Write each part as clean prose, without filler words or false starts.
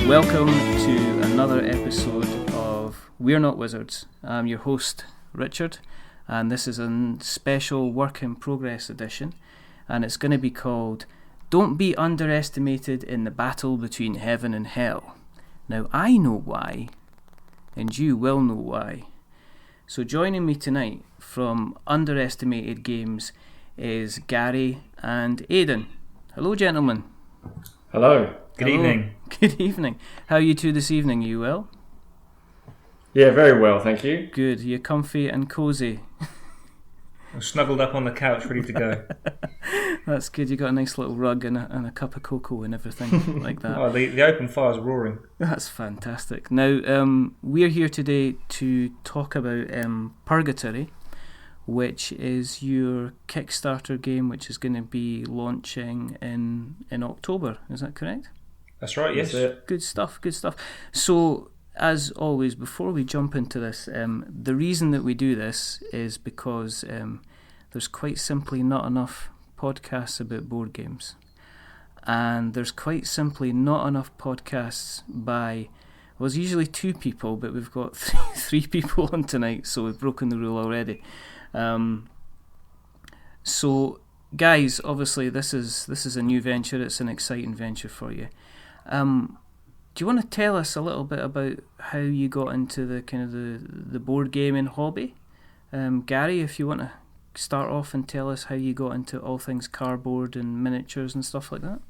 Welcome to another episode of We're Not Wizards. I'm your host, Richard, and this is a special work in progress edition, and it's going to be called Don't Be Underestimated in the Battle Between Heaven and Hell. Now, I know why, and you will know why. So joining me tonight from Underestimated Games is Gary and Aidan. Hello, gentlemen. Hello. Good evening. Good evening. How are you two this evening? You well? Yeah, very well, thank you. Good. You're comfy and cosy. I'm snuggled up on the couch, ready to go. That's good. You got a nice little rug and a cup of cocoa and everything like that. Oh, the open fire's roaring. That's fantastic. Now, we're here today to talk about Purgatory, which is your Kickstarter game, which is going to be launching in October. Is that correct? That's right, yes. Good stuff, good stuff. So, as always, before we jump into this, the reason that we do this is because there's quite simply not enough podcasts about board games. And there's quite simply not enough podcasts by, well, it's usually two people, but we've got three people on tonight, so we've broken the rule already. So, guys, obviously this is a new venture. It's an exciting venture for you. Do you want to tell us a little bit about how you got into the kind of the board gaming hobby? Gary, if you want to start off and tell us how you got into all things cardboard and miniatures and stuff like that.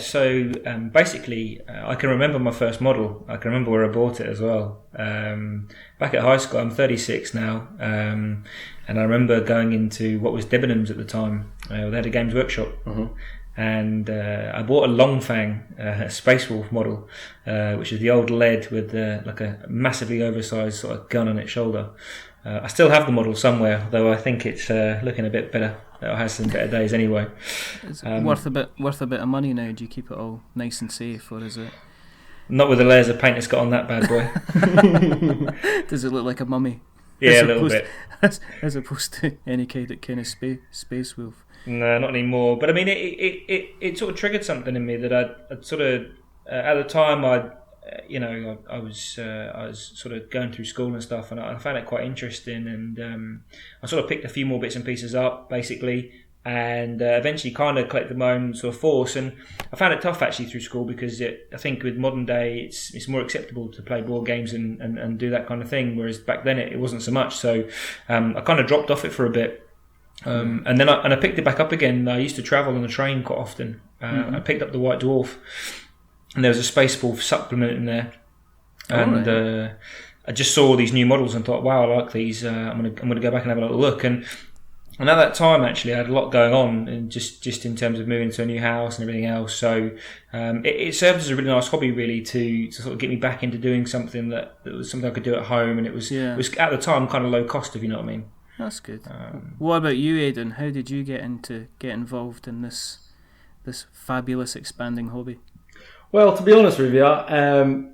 So basically, I can remember my first model. I can remember where I bought it as well. Back at high school, I'm 36 now, and I remember going into what was Debenhams at the time. They had a Games Workshop. Mm-hmm. And I bought a Longfang Space Wolf model, which is the old lead with like a massively oversized sort of gun on its shoulder. I still have the model somewhere, though I think it's looking a bit better. It has some better days anyway. It's worth a bit of money now. Do you keep it all nice and safe, or is it? Not with the layers of paint it's got on that bad boy. Does it look like a mummy? Yeah, a little bit. As opposed to any kind of space wolf. No, not anymore. But I mean, it sort of triggered something in me that I'd sort of at the time I was sort of going through school and stuff, and I found it quite interesting. And I sort of picked a few more bits and pieces up, basically, and eventually kind of collected my own sort of force. And I found it tough actually through school because I think with modern day it's more acceptable to play board games and do that kind of thing, whereas back then it wasn't so much. So I kind of dropped off it for a bit. And then I picked it back up again. I used to travel on the train quite often. I picked up the White Dwarf, and there was a Space Wolf supplement in there. And I just saw these new models and thought, wow, I like these. I'm gonna go back and have a little look. And at that time, actually, I had a lot going on, and just in terms of moving to a new house and everything else. So it served as a really nice hobby, really, to sort of get me back into doing something that was something I could do at home, and it was at the time kind of low cost, if you know what I mean. That's good. What about you, Aidan? How did you get involved in this fabulous expanding hobby? Well, to be honest with you,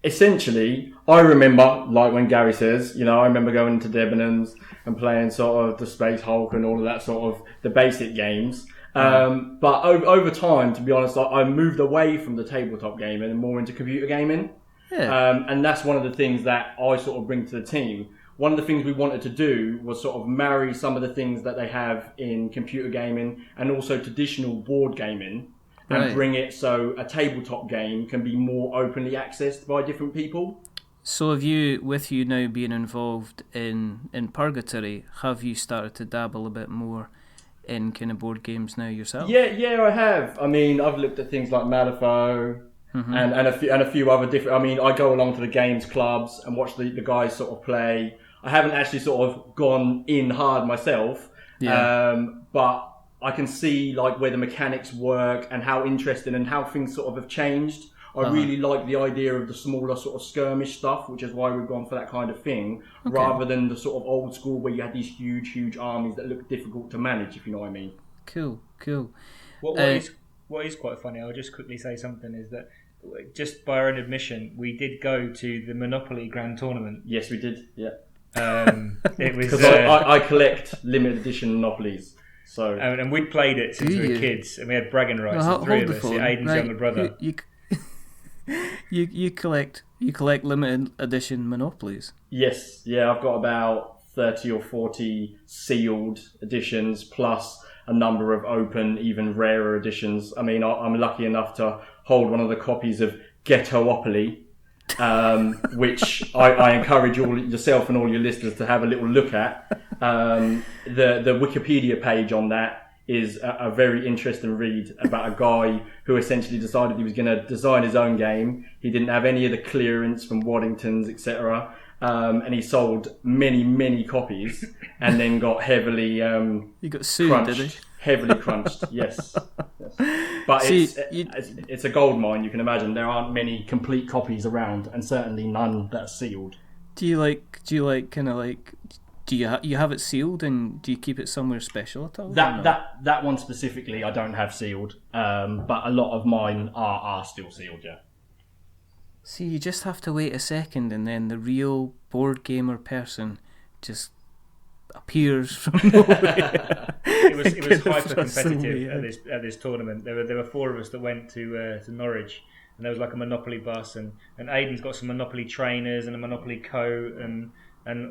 essentially, I remember, like when Gary says, I remember going into Debenhams and playing sort of the Space Hulk and all of that sort of the basic games. But over time, to be honest, I moved away from the tabletop gaming and more into computer gaming. Yeah. And that's one of the things that I sort of bring to the team. One of the things we wanted to do was sort of marry some of the things that they have in computer gaming and also traditional board gaming, and bring it so a tabletop game can be more openly accessed by different people. So have you, with you now being involved in Purgatory, have you started to dabble a bit more in kind of board games now yourself? Yeah, I have. I mean, I've looked at things like Malifaux, and a few other different. I mean, I go along to the games clubs and watch the guys sort of play. I haven't actually sort of gone in hard myself, but I can see like where the mechanics work and how interesting and how things sort of have changed. I really like the idea of the smaller sort of skirmish stuff, which is why we've gone for that kind of thing, rather than the sort of old school where you had these huge armies that look difficult to manage, if you know what I mean. Cool. What is quite funny, I'll just quickly say something, is that just by our own admission, we did go to the Monopoly Grand Tournament. Yes, we did, yeah. It was because I collect limited edition Monopolies. So and we'd played it since we were kids, and we had bragging rights. The three of us, Aidan's younger brother. You collect limited edition Monopolies. Yes, yeah, I've got about 30 or 40 sealed editions plus a number of open, even rarer editions. I mean, I'm lucky enough to hold one of the copies of Ghettoopoly, which I encourage yourself and all your listeners to have a little look at. The Wikipedia page on that is a very interesting read about a guy who essentially decided he was going to design his own game. He didn't have any of the clearance from Waddingtons, etc. And he sold many copies and then got heavily he got sued, crunched. did he? Heavily crunched, yes. But it's a gold mine, you can imagine. There aren't many complete copies around, and certainly none that are sealed. Do you have it sealed, and do you keep it somewhere special at all? That one specifically I don't have sealed, but a lot of mine are still sealed, yeah. See, you just have to wait a second, and then the real board gamer person just appears from nowhere. It was hyper competitive at this tournament. There were four of us that went to Norwich, and there was like a Monopoly bus, and Aidan's got some Monopoly trainers and a Monopoly coat, and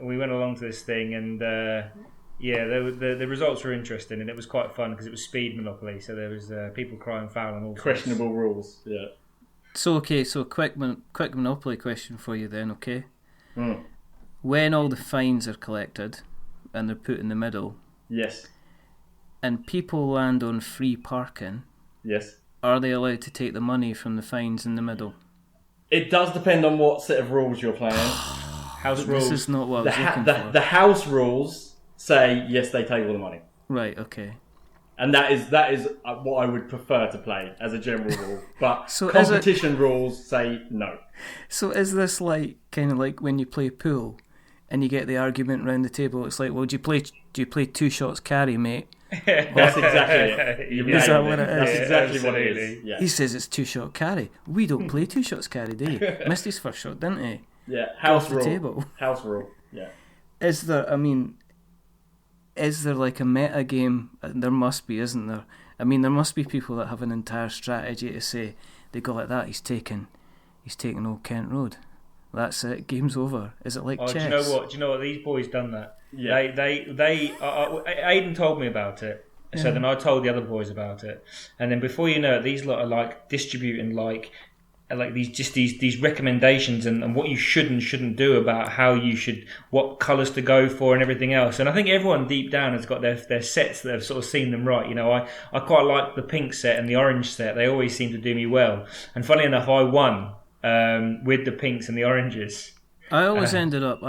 we went along to this thing, and the results were interesting, and it was quite fun because it was speed Monopoly, so there was people crying foul and all questionable rules. Yeah. So quick Monopoly question for you then, okay? Mm. When all the fines are collected and they're put in the middle, yes, and people land on free parking, yes, are they allowed to take the money from the fines in the middle? It does depend on what set of rules you're playing. House rules. This is not what I was looking for. The house rules say yes, they take all the money. Right. Okay. And that is what I would prefer to play as a general rule. But so competition rules say no. So is this like kind of like when you play pool and you get the argument around the table? It's like, well, do you play 2 shots carry, mate? That's exactly it. Is that what it is? That's exactly what it is. Yeah. He says it's 2 shot carry. We don't play 2 shots carry, do you? Missed his first shot, didn't he? Yeah, house rule. Table. House rule. Yeah. Is there like a meta game? There must be, isn't there? I mean, there must be people that have an entire strategy to say they go like that. He's taken Old Kent Road. That's it. Game's over. Is it like chess? Do you know what? These boys done that. Yeah. Aidan told me about it. So then I told the other boys about it, and then before you know it, these lot are like distributing like these recommendations and what you should and shouldn't do about what colours to go for and everything else. And I think everyone deep down has got their sets that have sort of seen them right. You know, I quite like the pink set and the orange set. They always seem to do me well. And funny enough, I won with the pinks and the oranges. I always ended up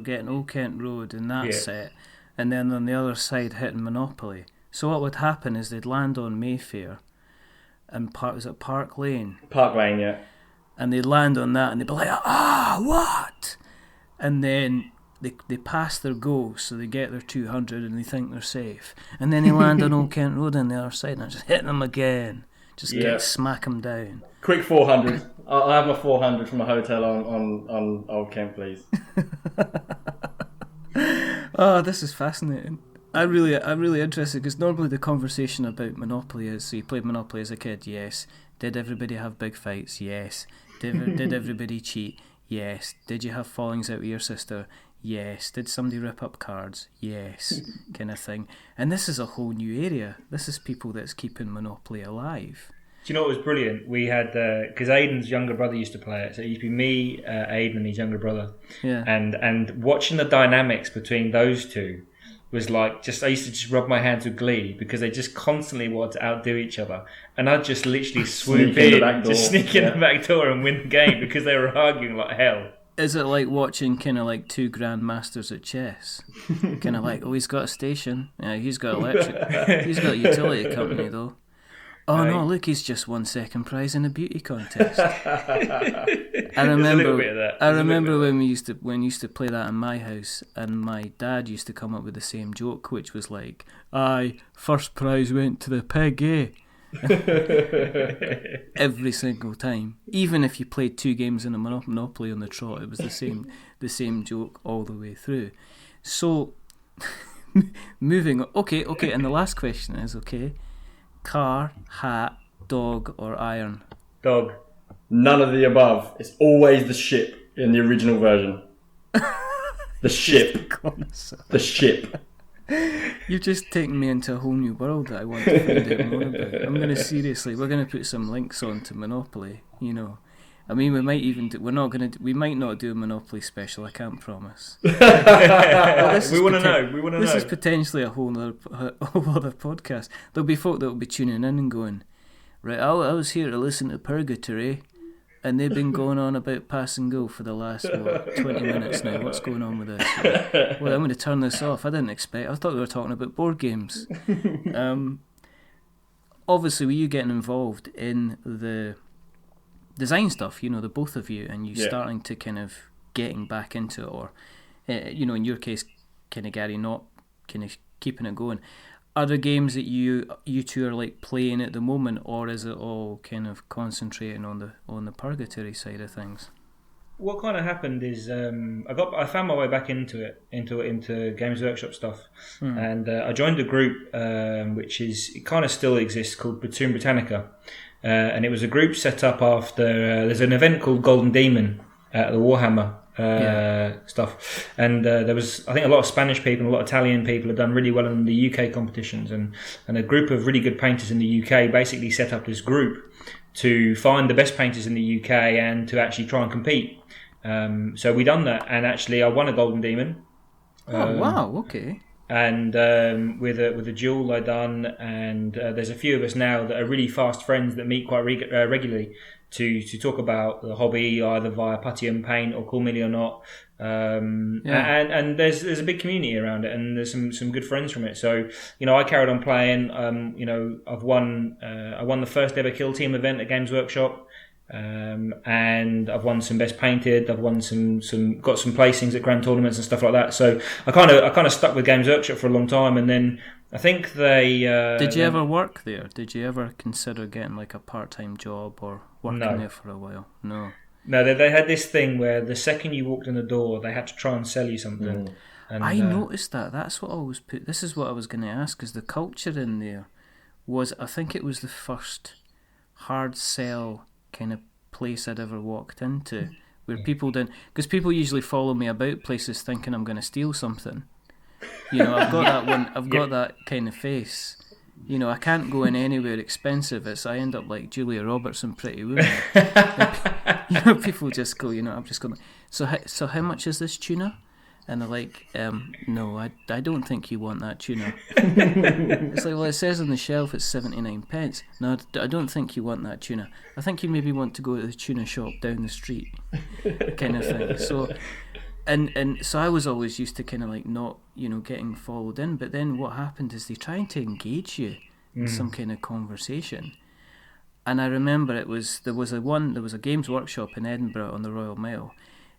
getting Old Kent Road in that set, and then on the other side hitting Monopoly. So what would happen is they'd land on Mayfair. And was it Park Lane? Park Lane, yeah. And they'd land on that and they'd be like, what? And then they pass their goal, so they get their 200 and they think they're safe. And then they land on Old Kent Road on the other side and I just hit them again. Just smack them down. Quick 400. I'll have my 400 from a hotel on Old Kent, please. Oh, this is fascinating. I'm really interested because normally the conversation about Monopoly is, so you played Monopoly as a kid, yes. Did everybody have big fights? Yes. Did everybody cheat? Yes. Did you have fallings out with your sister? Yes. Did somebody rip up cards? Yes. Kind of thing. And this is a whole new area. This is people that's keeping Monopoly alive. Do you know what was brilliant? We had, because Aidan's younger brother used to play it, so it used to be me, Aidan and his younger brother. Yeah. And watching the dynamics between those two was like, I used to just rub my hands with glee because they just constantly wanted to outdo each other. And I'd just literally swoop in, just sneak in the back door and win the game because they were arguing like hell. Is it like watching kind of like 2 grandmasters at chess? Kind of like, he's got a station. Yeah, he's got electric. He's got a utility company though. Oh no! Look, he's just won second prize in a beauty contest. I remember when we used to play that in my house, and my dad used to come up with the same joke, which was like, "Aye, first prize went to the pig, eh?" Every single time, even if you played 2 games in a Monopoly on the trot, it was the same joke all the way through. So, moving on. Okay, and the last question is car, hat, dog, or iron? Dog. None of the above. It's always the ship in the original version. The ship. The ship. You've just taken me into a whole new world that I want to find out more about. I'm going to seriously, we're going to put some links on to Monopoly, you know. I mean, we might even we might not do a Monopoly special, I can't promise. We want to know. This is potentially a whole other podcast. There'll be folk that will be tuning in and going, right, I was here to listen to Purgatory, and they've been going on about pass and go for the last 20 minutes now. What's going on with this? Well, I'm going to turn this off. I thought we were talking about board games. Obviously, with you getting involved in the design stuff, you know, the both of you, and you starting to kind of getting back into it, or, you know, in your case, kind of Gary, not kind of keeping it going. Are there games that you two are like playing at the moment, or is it all kind of concentrating on the Purgatory side of things? What kind of happened is I found my way back into Games Workshop stuff, and I joined a group it kind of still exists, called Platoon Britannica, and it was a group set up after there's an event called Golden Demon at the Warhammer stuff, and there was, I think, a lot of Spanish people and a lot of Italian people had done really well in the UK competitions, and a group of really good painters in the UK basically set up this group to find the best painters in the UK and to actually try and compete. So we done that, and actually I won a Golden Demon. Oh wow, okay. And with a duel I done, and there's a few of us now that are really fast friends that meet quite regularly to talk about the hobby, either via putty and paint or Cool Millie or Not. And there's a big community around it, and there's some good friends from it. So, you know, I carried on playing. You know, I won the first ever Kill Team event at Games Workshop. And I've won some Best Painted. I've won got some placings at grand tournaments and stuff like that. So I kind of stuck with Games Workshop for a long time, and then I think they. Did you ever work there? Did you ever consider getting like a part-time job or working there for a while? No. No, they had this thing where the second you walked in the door, they had to try and sell you something. Mm. And, I noticed that. That's what I always put. This is what I was going to ask, because the culture in there was, I think it was the first hard sell kind of place I'd ever walked into, where people didn't, because people usually follow me about places thinking I'm going to steal something. You know, I've got that one. I've got that kind of face. You know, I can't go in anywhere expensive. I end up like Julia Roberts in Pretty Woman. You know, people just go, you know, I'm just going, so how much is this tuna? And they're like, no, I don't think you want that tuna. It's like, well, it says on the shelf it's 79 pence. No, I don't think you want that tuna. I think you maybe want to go to the tuna shop down the street, kind of thing. So, and so I was always used to kind of like not, you know, getting followed in. But then what happened is they tried to engage you in some kind of conversation. And I remember there was a Games Workshop in Edinburgh on the Royal Mile.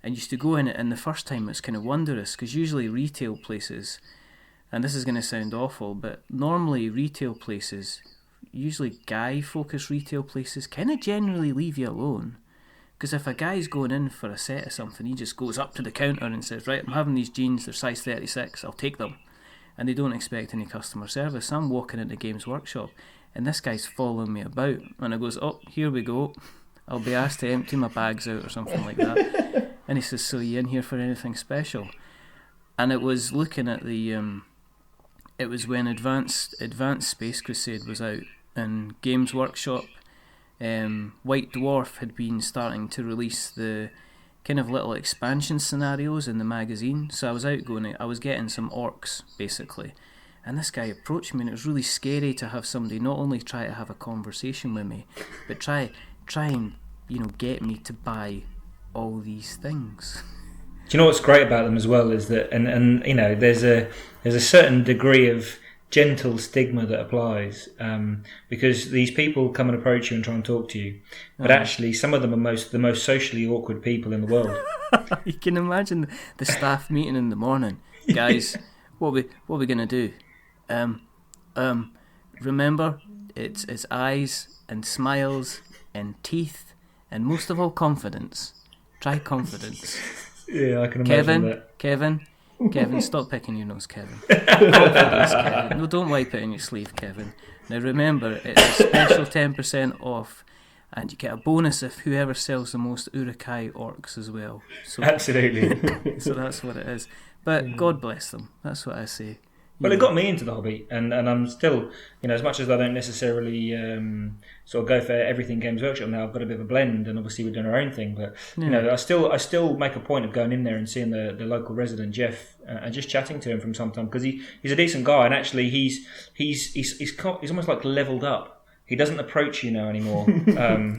And used to go in it, and the first time it's kind of wondrous, because usually retail places, and this is going to sound awful, but normally retail places, usually guy-focused retail places, kind of generally leave you alone. Because if a guy's going in for a set of something, he just goes up to the counter and says, right, I'm having these jeans, they're size 36, I'll take them. And they don't expect any customer service. I'm walking into Games Workshop, and this guy's following me about, and I goes, oh, here we go. I'll be asked to empty my bags out or something like that. And he says, so you in here for anything special? And it was looking at the, it was when Advanced Space Crusade was out, and Games Workshop, White Dwarf had been starting to release the kind of little expansion scenarios in the magazine. So I was I was getting some orcs, basically. And this guy approached me, and it was really scary to have somebody not only try to have a conversation with me, but try and, you know, get me to buy all these things. Do you know what's great about them as well is that, and you know, there's a certain degree of gentle stigma that applies, because these people come and approach you and try and talk to you, but actually some of them are the most socially awkward people in the world. You can imagine the staff meeting in the morning, guys. what we gonna do? Remember, it's eyes and smiles and teeth, and most of all, confidence. Try confidence. Yeah, I can imagine that. Kevin, stop picking your nose, Kevin. Confidence, Kevin. No, don't wipe it in your sleeve, Kevin. Now remember, it's a special 10% off and you get a bonus if whoever sells the most Urukai orcs as well. So, Absolutely. so that's what it is. But God bless them. That's what I say. Well, it got me into the hobby, and I'm still, as much as I don't necessarily sort of go for everything Games Workshop now, I've got a bit of a blend, and obviously we're doing our own thing. But I still make a point of going in there and seeing the local resident Jeff and just chatting to him from time to time, because he's a decent guy, and actually he's almost like leveled up. He doesn't approach you now anymore.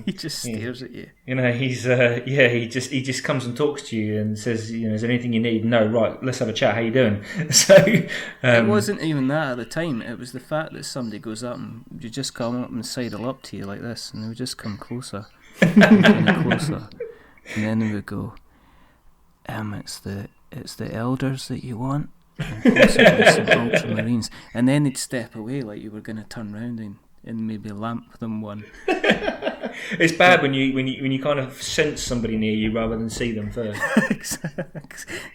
He just stares at you. He's he just comes and talks to you and says, is there anything you need? No, right, let's have a chat. How you doing? So it wasn't even that at the time. It was the fact that somebody goes up and you just come up and sidle up to you like this, and they would just come closer, and closer, and then they would go, it's the elders that you want, and possibly some ultramarines, and then they'd step away like you were going to turn round and maybe lamp them one. It's bad when you kind of sense somebody near you rather than see them first.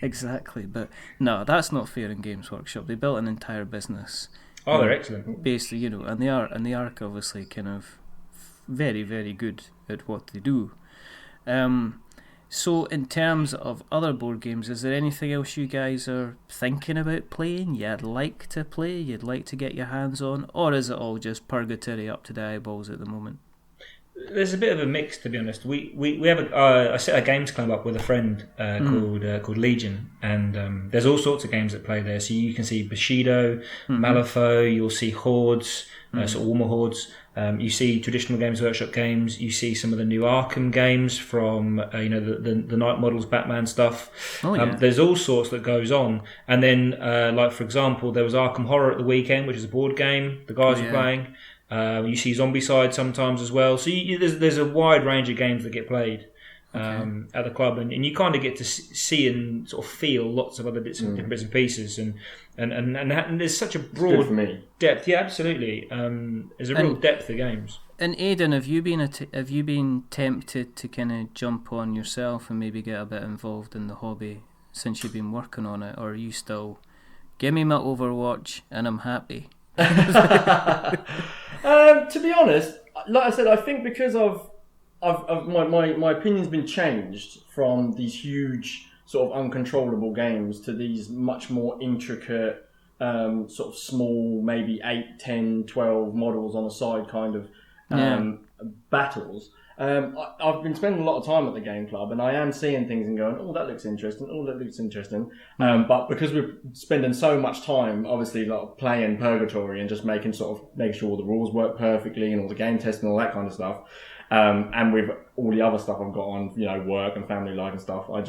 Exactly, but no, that's not fair in Games Workshop. They built an entire business. Oh, they're excellent. Basically, and they are obviously kind of very, very good at what they do. So in terms of other board games, is there anything else you guys are thinking about playing, you'd like to play, you'd like to get your hands on, or is it all just Purgatory up to the eyeballs at the moment? There's a bit of a mix, to be honest. We have I set a games club up with a friend called Legion, and there's all sorts of games that play there. So you can see Bushido, Malifaux, you'll see Hordes, sort of Warmer Hordes. You see traditional Games Workshop games. You see some of the new Arkham games from the Night Models Batman stuff. Oh, yeah. There's all sorts that goes on. And then, like for example, there was Arkham Horror at the weekend, which is a board game the guys were playing. You see Zombicide sometimes as well. So there's a wide range of games that get played at the club, and you kind of get to see and sort of feel lots of other different bits and pieces, and there's such a broad depth. Yeah, absolutely. There's a real depth of games. And Aidan, have you been tempted to kind of jump on yourself and maybe get a bit involved in the hobby since you've been working on it, or are you still give me my Overwatch and I'm happy? To be honest, like I said, I think because my opinion's been changed from these huge sort of uncontrollable games to these much more intricate sort of small, maybe 8, 10, 12 models on a side kind of battles. I've been spending a lot of time at the game club, and I am seeing things and going, oh, that looks interesting. Oh, that looks interesting. But because we're spending so much time, obviously, like playing Purgatory and just making sure all the rules work perfectly and all the game testing and all that kind of stuff, and with all the other stuff I've got on, work and family life and stuff, I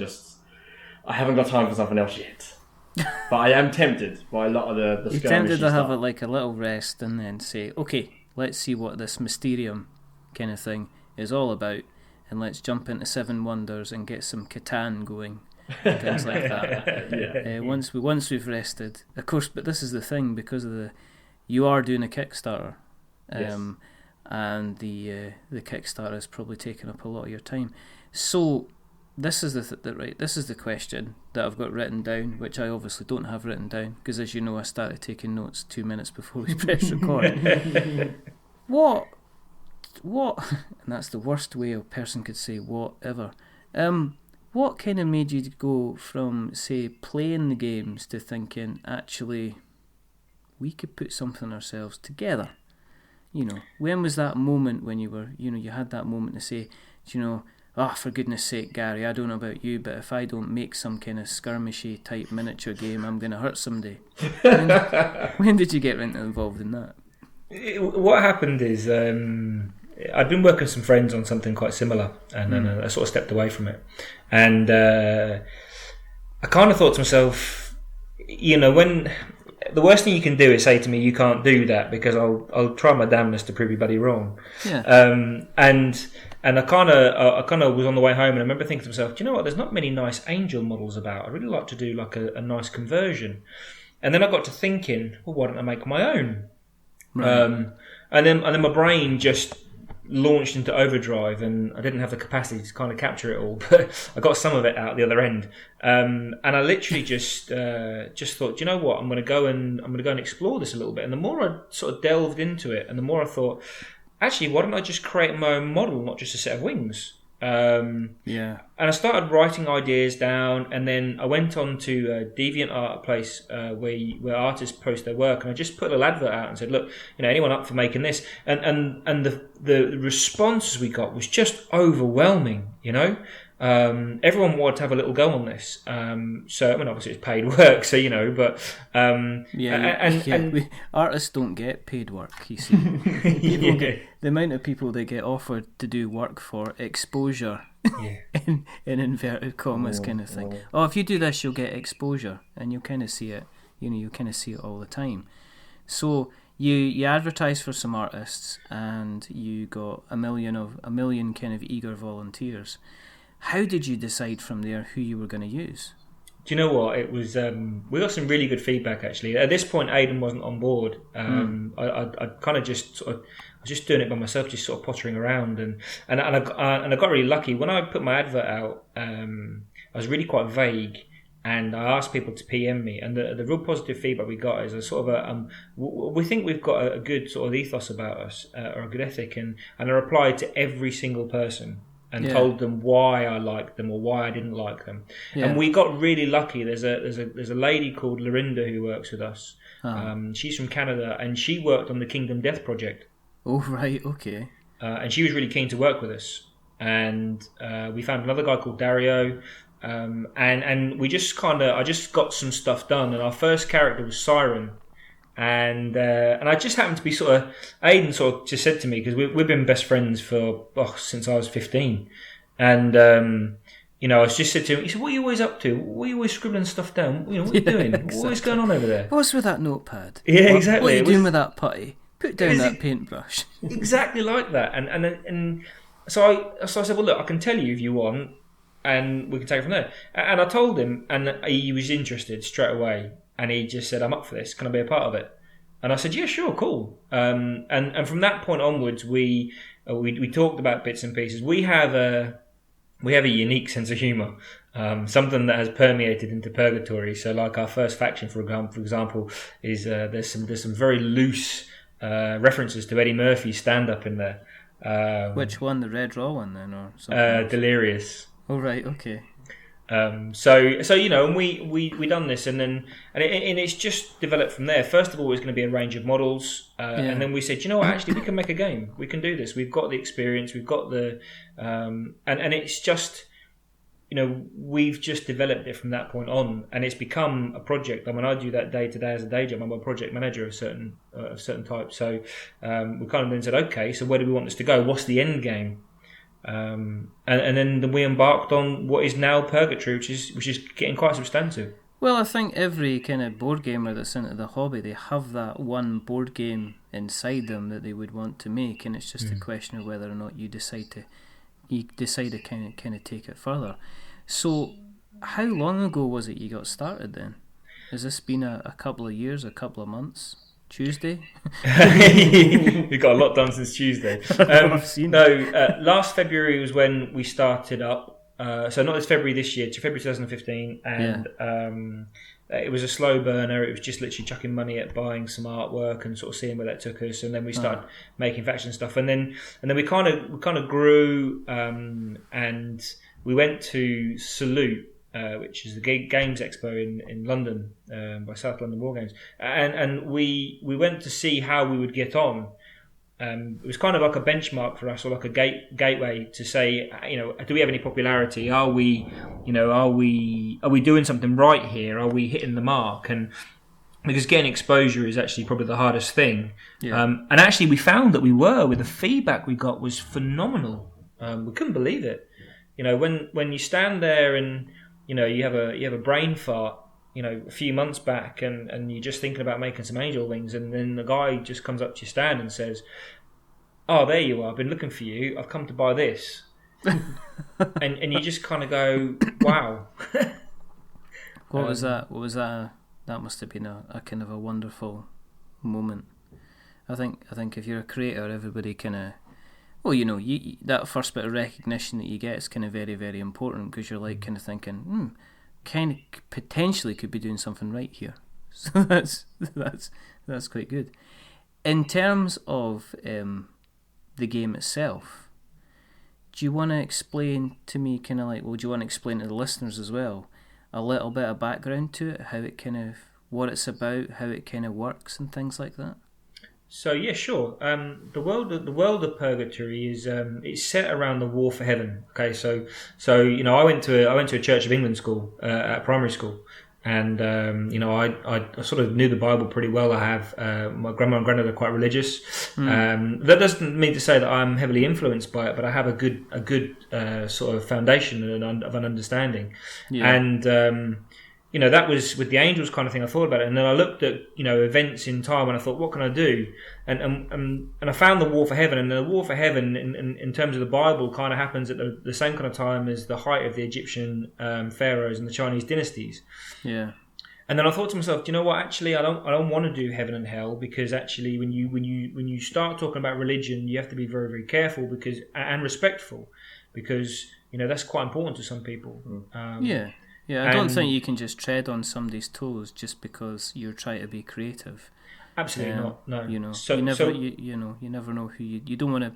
haven't got time for something else yet. But I am tempted by a lot of the You're tempted to have a little rest and then say, okay, let's see what this Mysterium kind of thing is all about, and let's jump into Seven Wonders and get some Catan going and things like that. Once we've rested, of course. But this is the thing, because of you are doing a Kickstarter, and the Kickstarter is probably taking up a lot of your time. So this is this is the question that I've got written down, which I obviously don't have written down because, as you know, I started taking notes 2 minutes before we press record. What? And that's the worst way a person could say whatever. What kind of made you go from, say, playing the games to thinking, actually, we could put something ourselves together? When was that moment when you were, you had that moment to say, oh, for goodness sake, Gary, I don't know about you, but if I don't make some kind of skirmishy type miniature game, I'm going to hurt somebody. When did you get involved in that? What happened is I'd been working with some friends on something quite similar, and then I sort of stepped away from it. And I kind of thought to myself, when the worst thing you can do is say to me, you can't do that, because I'll try my damnedest to prove you bloody wrong. Yeah. And I kind of was on the way home, and I remember thinking to myself, do you know what? There's not many nice angel models about. I'd really like to do like a nice conversion. And then I got to thinking, well, why don't I make my own? Right. And then my brain just launched into overdrive, and I didn't have the capacity to kind of capture it all, but I got some of it out the other end. And I literally just thought, do you know what? I'm going to go and explore this a little bit. And the more I sort of delved into it, and the more I thought, actually, why don't I just create my own model, not just a set of wings? And I started writing ideas down, and then I went on to DeviantArt, a place where artists post their work, and I just put a little advert out and said, look, anyone up for making this? And the response we got was just overwhelming. Everyone wanted to have a little go on this. So obviously it's paid work, so but artists don't get paid work. You see, the amount of people they get offered to do work for exposure, in inverted commas, kind of thing. Oh, if you do this, you'll get exposure, and you'll kind of see it. You kind of see it all the time. So you advertised for some artists, and you got a million kind of eager volunteers. How did you decide from there who you were going to use? Do you know what? It was we got some really good feedback actually. At this point, Aidan wasn't on board. I kind of just I was just doing it by myself, just sort of pottering around, and I got really lucky when I put my advert out. I was really quite vague, and I asked people to PM me, and the real positive feedback we got is a sort of we think we've got a good sort of ethos about us, or a good ethic, and I replied to every single person and told them why I liked them or why I didn't like them. And we got really lucky. There's a lady called Lorenzo who works with us. She's from Canada, and she worked on the Kingdom Death project. Oh, right, okay. And she was really keen to work with us. And we found another guy called Devereaux. And we just I just got some stuff done. And our first character was Siren. And I just happened to be Aidan just said to me, because we've been best friends since I was 15, and I just said to him, he said, "What are you always up to? What are you always scribbling stuff down? What are you doing? Exactly. What's going on over there? What's with that notepad? Yeah, exactly. What are you doing with that putty? Put down that paintbrush." Exactly like that. And so I said, "Well, look, I can tell you if you want, and we can take it from there." And I told him, and he was interested straight away. And he just said, "I'm up for this. Can I be a part of it?" And I said, "Yeah, sure, cool." And from that point onwards, we talked about bits and pieces. We have a unique sense of humour, something that has permeated into Purgatory. So, like our first faction, for example, is there's some very loose references to Eddie Murphy's stand-up in there. Which one, the Red Raw one then, or something? Delirious. Oh right, okay. So and we done this, and it's just developed from there. First of all, it was going to be a range of models, and then we said, actually, we can make a game. We can do this. We've got the experience. We've got the and it's just we've just developed it from that point on, and it's become a project. I mean, I do that day to day as a day job. I'm a project manager of certain type. So we kind of then said, okay, so where do we want this to go? What's the end game? And then we embarked on what is now Purgatory, which is getting quite substantive. Well, I think every kind of board gamer that's into the hobby, they have that one board game inside them that they would want to make, and it's just a question of whether or not you decide to kind of take it further. So, how long ago was it you got started then? Has this been a couple of years, a couple of months? Tuesday? We've got a lot done since Tuesday. Last February was when we started up. So not this February this year, to February 2015, and it was a slow burner. It was just literally chucking money at buying some artwork and sort of seeing where that took us, and then we started making faction stuff, and then we kind of grew, and we went to Salute, which is the Games Expo in London, by South London War Games, and we went to see how we would get on. It was kind of like a benchmark for us, or like a gateway to say, do we have any popularity? Are we doing something right here? Are we hitting the mark? And because getting exposure is actually probably the hardest thing. Yeah. And actually, we found that we were. With the feedback we got was phenomenal. We couldn't believe it. When you stand there and you have a brain fart, a few months back, and you're just thinking about making some angel wings, and then the guy just comes up to your stand and says, "Oh, there you are. I've been looking for you. I've come to buy this." and you just kind of go, "Wow." What was that? That must have been a kind of a wonderful moment. I think if you're a creator, everybody kind of, that first bit of recognition that you get is kind of very, very important, because you're like kind of thinking, kind of potentially could be doing something right here. So that's quite good. In terms of the game itself. Do you want to explain to me do you want to explain to the listeners as well a little bit of background to it, how it what it's about, how it kind of works and things like that? So yeah, sure. The world of Purgatory is it's set around the war for heaven. Okay, so I went to a Church of England school at primary school, and I sort of knew the Bible pretty well. I have my grandma and granddad are quite religious. That doesn't mean to say that I'm heavily influenced by it, but I have a good sort of foundation of an understanding. Yeah. And that was with the angels kind of thing. I thought about it, and then I looked at events in time, and I thought, what can I do? And I found the war for heaven, and the war for heaven in terms of the Bible kind of happens at the same kind of time as the height of the Egyptian pharaohs and the Chinese dynasties. Yeah. And then I thought to myself, do you know what? Actually, I don't want to do heaven and hell, because actually, when you start talking about religion, you have to be very, very careful and respectful, because that's quite important to some people. Yeah. Yeah, I don't think you can just tread on somebody's toes just because you're trying to be creative. Absolutely not. No, you never know who you don't want to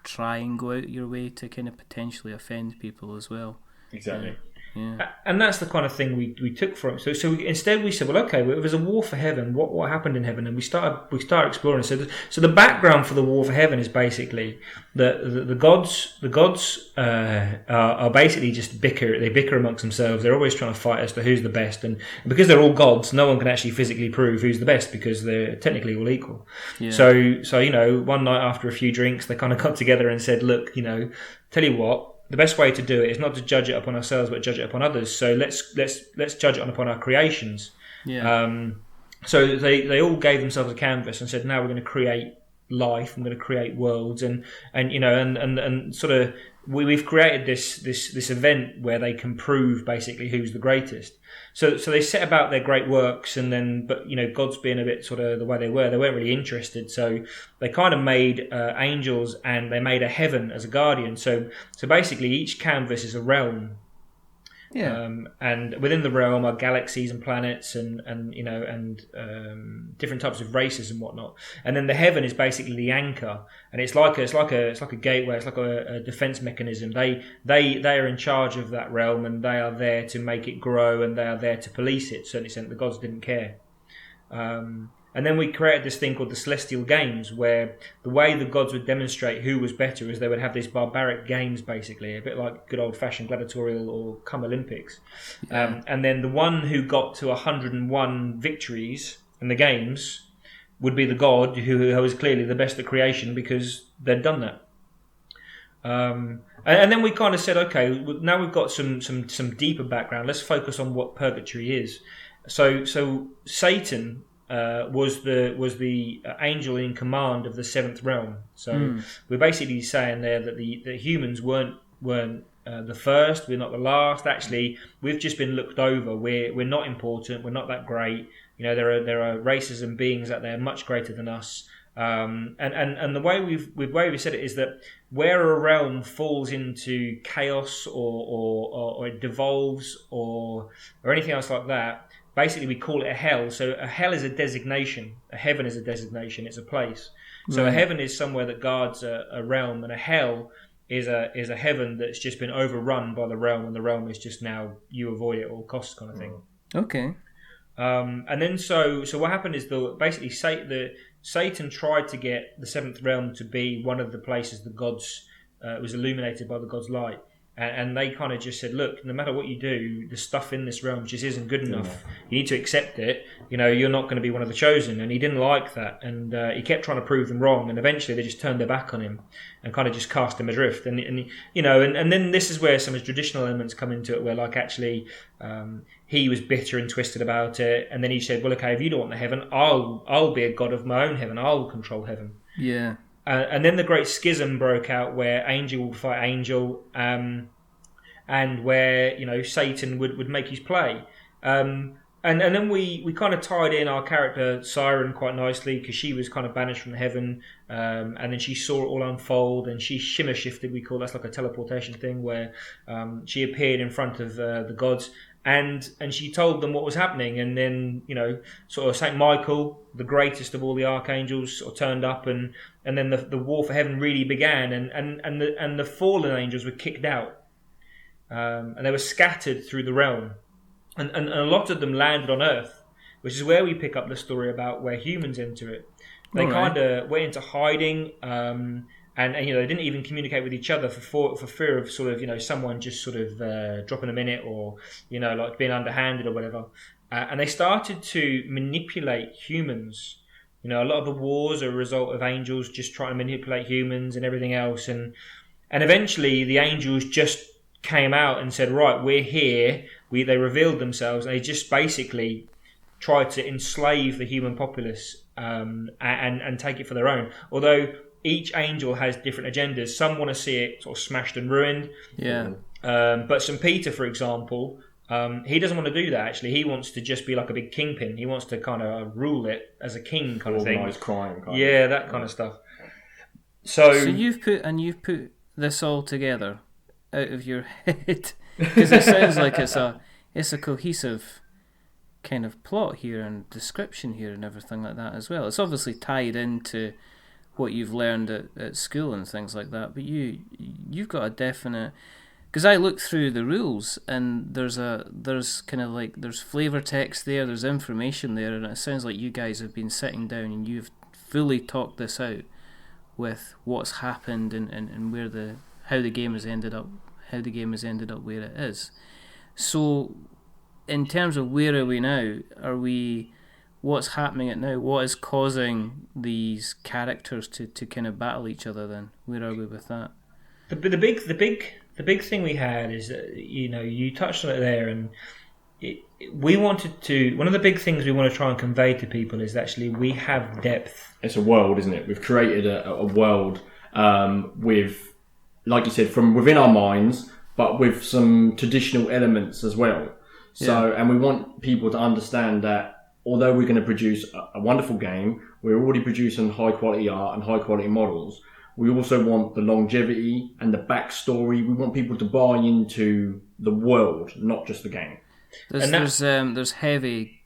try and go out your way to kind of potentially offend people as well. Exactly. Yeah. And that's the kind of thing we took from it. So instead we said, well, okay, well, if there's a war for heaven, what happened in heaven? And we started exploring. So the background for the war for heaven is basically the gods are basically just bicker. They bicker amongst themselves. They're always trying to fight as to who's the best. And because they're all gods, no one can actually physically prove who's the best, because they're technically all equal. Yeah. So one night after a few drinks, they kind of got together and said, look, tell you what. The best way to do it is not to judge it upon ourselves, but judge it upon others. So let's judge it upon our creations. Yeah. So they all gave themselves a canvas and said, now we're going to create life. I'm going to create worlds, and sort of we've created this event where they can prove basically who's the greatest. So they set about their great works, and then gods being a bit sort of the way they weren't really interested. So they kind of made angels, and they made a heaven as a guardian. So basically each canvas is a realm. Yeah. And within the realm are galaxies and planets and different types of races and whatnot. And then the heaven is basically the anchor, and it's like a gateway. It's like a defense mechanism. They are in charge of that realm, and they are there to make it grow, and they are there to police it. To a certain extent, the gods didn't care. And then we created this thing called the Celestial Games, where the way the gods would demonstrate who was better is they would have these barbaric games, basically, a bit like good old-fashioned gladiatorial or come Olympics. Yeah. And then the one who got to 101 victories in the games would be the god who was clearly the best at creation, because they'd done that. And then we kind of said, okay, now we've got some deeper background. Let's focus on what Purgatory is. So Satan was the angel in command of the seventh realm. So we're basically saying there that the humans weren't the first. We're not the last. Actually, we've just been looked over. We're not important. We're not that great. There are races and beings out there much greater than us. And the way we've said it is that where a realm falls into chaos or it devolves or anything else like that, basically we call it a hell. So a hell is a designation. A heaven is a designation. It's a place. So a heaven is somewhere that guards a realm, and a hell is a heaven that's just been overrun by the realm, and the realm is just now you avoid it at all costs kind of thing. Okay. And then so what happened is Satan tried to get the seventh realm to be one of the places the gods was illuminated by the gods' light. And they kind of just said, look, no matter what you do, the stuff in this realm just isn't good enough. You need to accept it. You're not going to be one of the chosen. And he didn't like that. And he kept trying to prove them wrong. And eventually they just turned their back on him and kind of just cast him adrift. And then this is where some of the traditional elements come into it, where like actually he was bitter and twisted about it. And then he said, well, okay, if you don't want the heaven, I'll be a god of my own heaven. I'll control heaven. Yeah. And then the great schism broke out, where angel would fight angel, and where Satan would make his play, and then we kind of tied in our character Siren quite nicely, because she was kind of banished from heaven, and then she saw it all unfold, and she shimmer shifted. We call that's like a teleportation thing, where she appeared in front of the gods, and she told them what was happening, and then sort of Saint Michael, the greatest of all the archangels, sort of turned up, and then the war for heaven really began, and the fallen angels were kicked out, and they were scattered through the realm, and a lot of them landed on Earth, which is where we pick up the story about where humans enter it. They kind of went into hiding, and they didn't even communicate with each other for fear of sort of someone just sort of dropping them in it, or like being underhanded or whatever. And they started to manipulate humans. A lot of the wars are a result of angels just trying to manipulate humans and everything else. And eventually the angels just came out and said, right, we're here. They revealed themselves, and they just basically tried to enslave the human populace and take it for their own. Although each angel has different agendas. Some want to see it sort of smashed and ruined. Yeah. But St. Peter, for example, he doesn't want to do that, actually. He wants to just be like a big kingpin. He wants to kind of rule it as a king kind of thing. Organised crime. That kind of stuff. So you've put this all together out of your head, because it sounds like it's a cohesive kind of plot here and description here and everything like that as well. It's obviously tied into what you've learned at school and things like that, but you've got a definite, because I looked through the rules and there's kind of like there's flavor text there, there's information there, and it sounds like you guys have been sitting down and you've fully talked this out with what's happened and how the game has ended up where it is. So in terms of where are we now, what's happening at now? What is causing these characters to kind of battle each other then? Where are we with that? The big thing we had is that, you touched on it there, and we wanted to, one of the big things we want to try and convey to people is actually we have depth. It's a world, isn't it? We've created a world with, like you said, from within our minds, but with some traditional elements as well. So, and we want people to understand that although we're going to produce a wonderful game, we're already producing high quality art and high quality models. We also want the longevity and the backstory. We want people to buy into the world, not just the game. There's heavy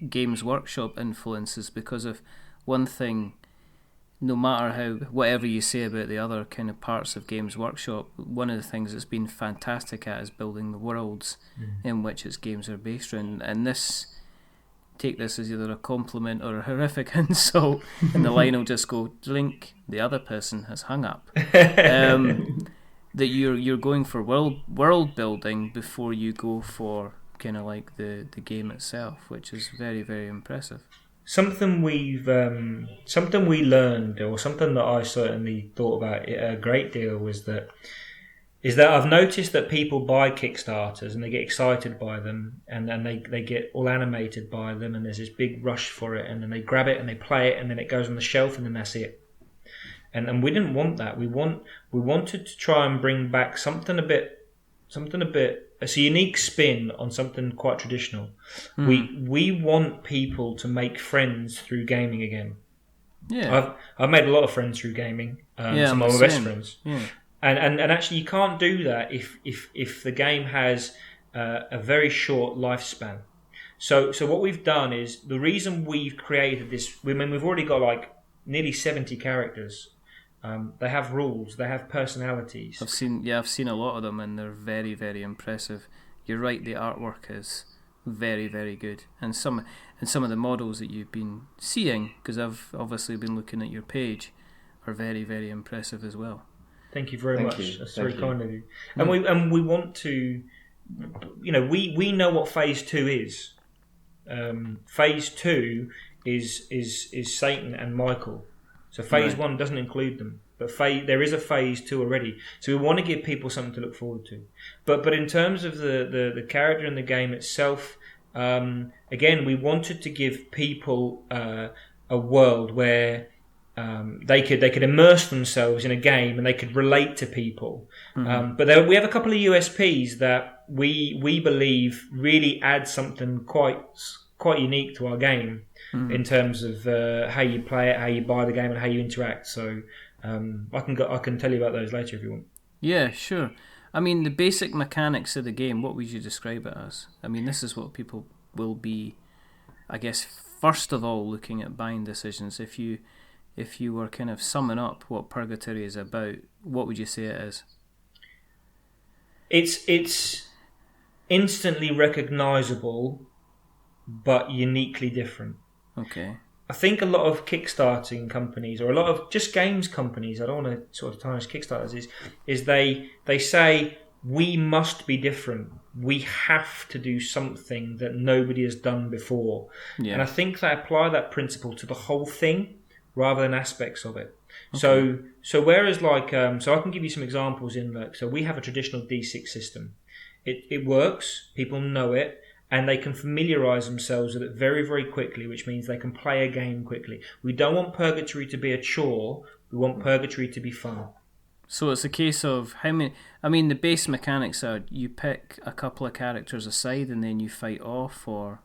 Games Workshop influences, because of one thing. No matter whatever you say about the other kind of parts of Games Workshop, one of the things that's been fantastic at is building the worlds in which its games are based around. And take this as either a compliment or a horrific insult, and the line will just go, "Drink." The other person has hung up. That you're going for world building before you go for kind of like the game itself, which is very, very impressive. Something we learned, or something that I certainly thought about a great deal, is that I've noticed that people buy Kickstarters and they get excited by them, and then they get all animated by them, and there's this big rush for it, and then they grab it and they play it, and then it goes on the shelf, and then that's it. And we didn't want that. We wanted to try and bring back something a bit. It's a unique spin on something quite traditional. We want people to make friends through gaming again. Yeah, I've made a lot of friends through gaming. Some of my best friends. Yeah. And actually, you can't do that if the game has a very short lifespan. So what we've done is, the reason we've created this. We've already got like nearly 70 characters. They have rules. They have personalities. I've seen a lot of them, and they're very, very impressive. You're right. The artwork is very, very good, and some of the models that you've been seeing, because I've obviously been looking at your page, are very, very impressive as well. Thank you very much. That's very kind of you. And we want to, we know what Phase 2 is. Phase 2 is Satan and Michael. So Phase 1 doesn't include them, but there is a Phase 2 already. So we want to give people something to look forward to. But in terms of the character in the game itself, again, we wanted to give people a world where they could immerse themselves in a game and they could relate to people. But we have a couple of USPs that we believe really add something quite unique to our game. In terms of how you play it, how you buy the game, and how you interact. So I can tell you about those later if you want. Yeah, sure. I mean, the basic mechanics of the game, what would you describe it as? I mean, this is what people will be, I guess, first of all, looking at buying decisions. If you were kind of summing up what Purgatory is about, what would you say it is? It's instantly recognisable, but uniquely different. Okay. I think a lot of Kickstarting companies, or a lot of just games companies, I don't want to sort of tarnish Kickstarters, is they say, we must be different. We have to do something that nobody has done before. Yeah. And I think they apply that principle to the whole thing rather than aspects of it. Okay. So whereas like, so I can give you some examples in like, so we have a traditional D6 system. It works, people know it, and they can familiarise themselves with it very, very quickly, which means they can play a game quickly. We don't want Purgatory to be a chore, we want Purgatory to be fun. So it's a case of how many... I mean, the base mechanics are you pick a couple of characters aside and then you fight off, or...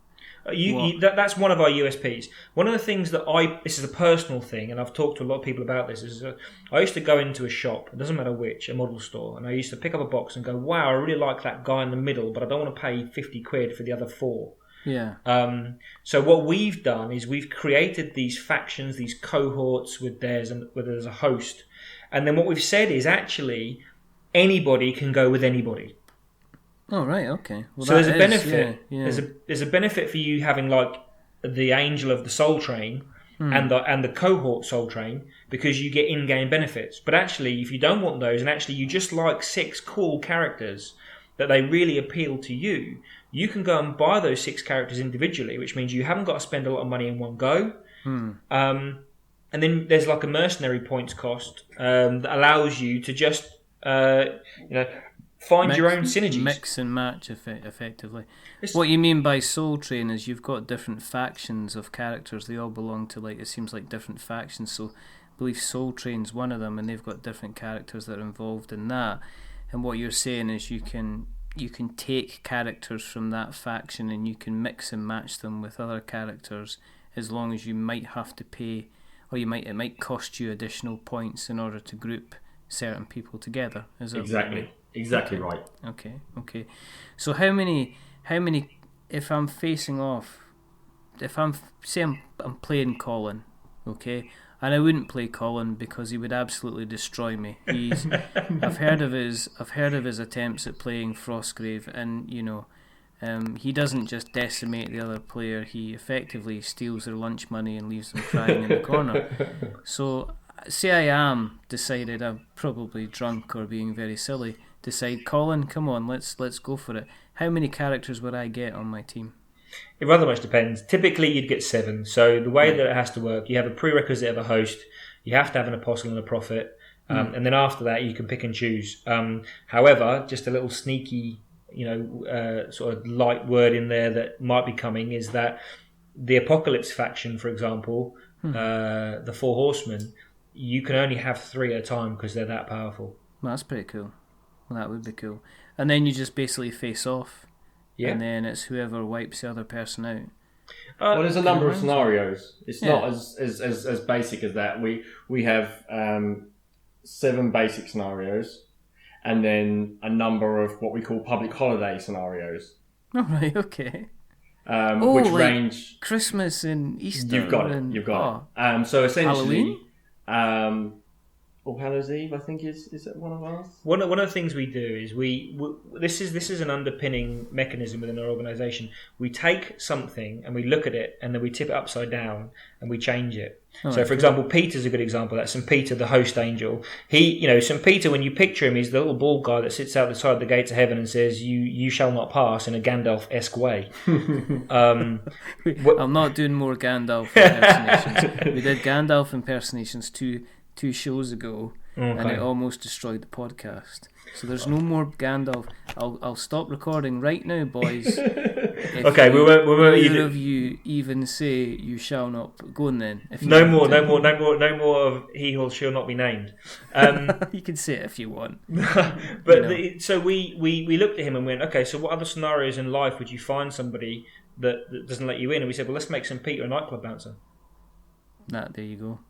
That's one of our USPs. One of the things that this is a personal thing, and I've talked to a lot of people about this, is I used to go into a shop, it doesn't matter which, a model store, and I used to pick up a box and go, wow, I really like that guy in the middle, but I don't want to pay 50 quid for the other 4. Yeah. So what we've done is we've created these factions, these cohorts where there's a host, and then what we've said is actually anybody can go with anybody. Oh right, okay. Well, so there's a benefit. Yeah. There's a benefit for you having like the Angel of the Soul Train and the cohort Soul Train, because you get in-game benefits. But actually, if you don't want those, and actually you just like 6 cool characters that they really appeal to you, you can go and buy those 6 characters individually, which means you haven't got to spend a lot of money in one go. And then there's like a mercenary points cost that allows you to just find your own synergies. Mix and match effectively. What you mean by Soul Train is you've got different factions of characters. They all belong to, like, it seems like different factions. So I believe Soul Train's one of them, and they've got different characters that are involved in that. And what you're saying is you can take characters from that faction and you can mix and match them with other characters, as long as you might have to pay, or it might cost you additional points in order to group certain people together. Is that Exactly right. Okay. So how many? If I'm facing off, I'm playing Colin, okay, and I wouldn't play Colin because he would absolutely destroy me. I've heard of his attempts at playing Frostgrave, and he doesn't just decimate the other player. He effectively steals their lunch money and leaves them crying in the corner. So say I am decided I'm probably drunk or being very silly. Decide, Colin, come on, let's go for it. How many characters would I get on my team? It rather much depends. Typically, you'd get 7. So the way that it has to work, you have a prerequisite of a host. You have to have an apostle and a prophet, and then after that, you can pick and choose. However, just a little sneaky, sort of light word in there that might be coming is that the Apocalypse faction, for example, the 4 horsemen, you can only have 3 at a time because they're that powerful. Well, that's pretty cool. Well, that would be cool. And then you just basically face off. Yeah. And then it's whoever wipes the other person out. Well, there's a number of scenarios. It's not as basic as that. We have 7 basic scenarios, and then a number of what we call public holiday scenarios. Oh, right, okay. Which range... Christmas and Easter. You've got it. So essentially... Halloween? All Hallows Eve, I think is that one of ours? One of the things we do is this is an underpinning mechanism within our organisation. We take something and we look at it, and then we tip it upside down and we change it. Oh, so, for example, Peter's a good example of that. St. Peter, the host angel. St. Peter, when you picture him, he's the little bald guy that sits outside the gates of heaven and says, "You shall not pass," in a Gandalf-esque way. I'm not doing more Gandalf impersonations. We did Gandalf impersonations two shows ago, and it almost destroyed the podcast. So there's no more Gandalf. I'll stop recording right now, boys. Okay, we won't. Either of you even say "you shall not." Go on then. No more of "he who shall not be named." You can say it if you want. But so we looked at him and went, okay, so what other scenarios in life would you find somebody that doesn't let you in? And we said, well, let's make St. Peter a nightclub bouncer. There you go.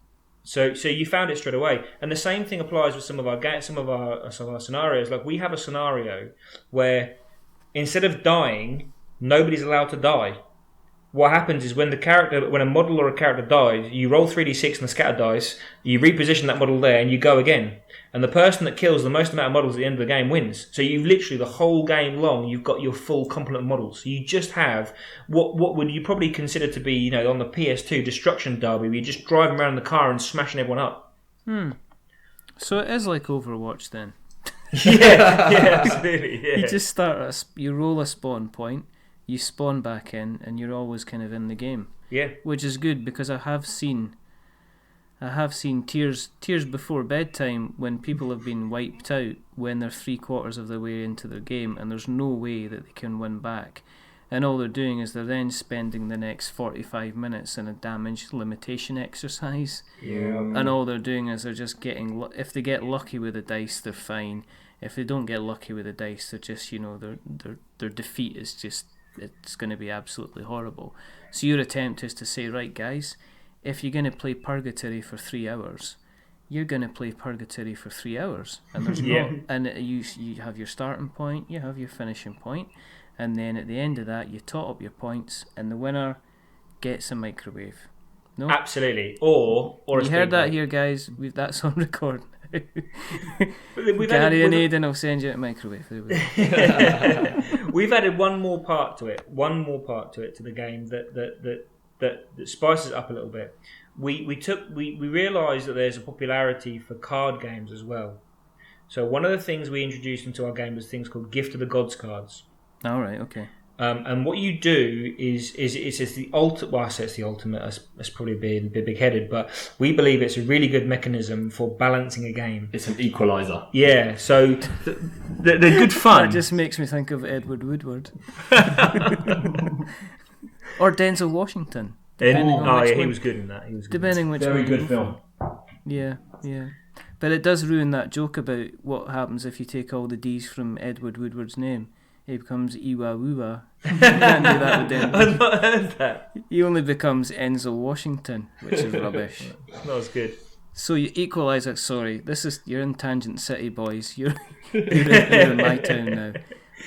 So you found it straight away, and the same thing applies with some of our scenarios. Like we have a scenario where instead of dying, nobody's allowed to die. What happens is when a model or a character dies, you roll 3d6 and the scatter dice, you reposition that model there, and you go again. And the person that kills the most amount of models at the end of the game wins. So you've literally, the whole game long, you've got your full complement of models. So you just have what would you probably consider to be, on the PS2 Destruction Derby, where you're just driving around in the car and smashing everyone up. So it is like Overwatch then. yeah, absolutely. Yeah. You just you roll a spawn point, you spawn back in, and you're always kind of in the game. Yeah. Which is good, because I have seen tears before bedtime when people have been wiped out when they're 3/4 of the way into their game and there's no way that they can win back. And all they're doing is they're then spending the next 45 minutes in a damage limitation exercise. Yeah. And all they're doing is they're just getting... If they get lucky with the dice, they're fine. If they don't get lucky with the dice, they're just, their defeat is just... It's going to be absolutely horrible. So your attempt is to say, right, guys, if you're going to play Purgatory for 3 hours, you're going to play Purgatory for 3 hours. And there's not... And you have your starting point, you have your finishing point, and then at the end of that, you tot up your points, and the winner gets a microwave. No? Absolutely. Or you heard that here, guys. That's on record now. Gary and Aidan will send you a microwave. We've added one more part to it to the game that spices it up a little bit. We realised that there's a popularity for card games as well. So one of the things we introduced into our game was things called Gift of the Gods cards. All right, okay. And what you do is it's the ultimate. Well, I say it's the ultimate. That's probably being a bit big-headed, but we believe it's a really good mechanism for balancing a game. It's an equaliser. Yeah, so they're good fun. That just makes me think of Edward Woodward or Denzel Washington. He was good in that. He was good. Depending which Very one. good film. Yeah. But it does ruin that joke about what happens if you take all the D's from Edward Woodward's name. He becomes Iwa Woowa. You can't do that with Denzel. I've not heard that. He only becomes Enzo Washington, which is rubbish. That was good. So you equaliser. Sorry, you're in Tangent City, boys. You're in my town now.